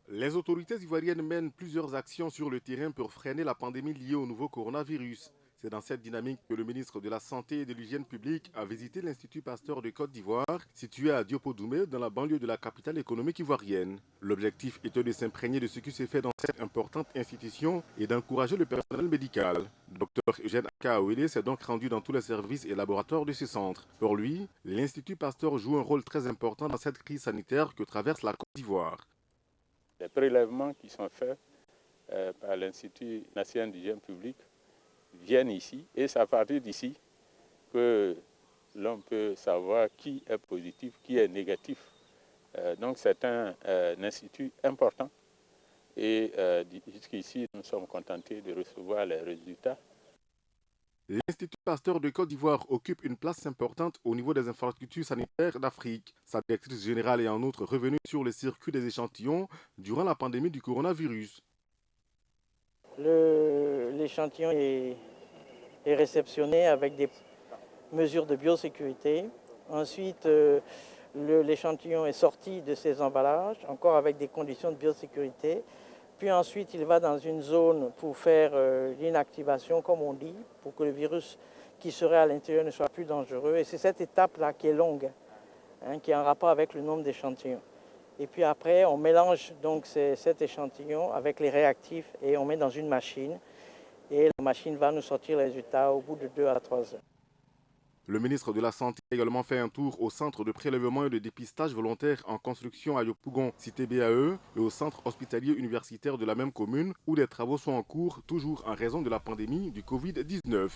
Les autorités ivoiriennes mènent plusieurs actions sur le terrain pour freiner la pandémie liée au nouveau coronavirus. C'est dans cette dynamique que le ministre de la Santé et de l'Hygiène publique a visité l'Institut Pasteur de Côte d'Ivoire, situé à Diopo-Doumé, dans la banlieue de la capitale économique ivoirienne. L'objectif était de s'imprégner de ce qui se fait dans cette importante institution et d'encourager le personnel médical. Dr Eugène Akaouele s'est donc rendu dans tous les services et laboratoires de ce centre. Pour lui, l'Institut Pasteur joue un rôle très important dans cette crise sanitaire que traverse la Côte d'Ivoire. Les prélèvements qui sont faits par l'Institut national d'hygiène publique viennent ici et c'est à partir d'ici que l'on peut savoir qui est positif, qui est négatif. Donc c'est un institut important et jusqu'ici nous sommes contentés de recevoir les résultats. L'Institut Pasteur de Côte d'Ivoire occupe une place importante au niveau des infrastructures sanitaires d'Afrique. Sa directrice générale est en outre revenue sur le circuit des échantillons durant la pandémie du coronavirus. L'échantillon est réceptionné avec des mesures de biosécurité. Ensuite, l'échantillon est sorti de ses emballages, encore avec des conditions de biosécurité. Puis ensuite, il va dans une zone pour faire l'inactivation, comme on dit, pour que le virus qui serait à l'intérieur ne soit plus dangereux. Et c'est cette étape-là qui est longue, qui est en rapport avec le nombre d'échantillons. Et puis après, on mélange donc cet échantillon avec les réactifs et on met dans une machine. Et la machine va nous sortir les résultats au bout de 2 à 3 heures. Le ministre de la Santé a également fait un tour au centre de prélèvement et de dépistage volontaire en construction à Yopougon, cité BAE, et au centre hospitalier universitaire de la même commune, où des travaux sont en cours, toujours en raison de la pandémie du Covid-19.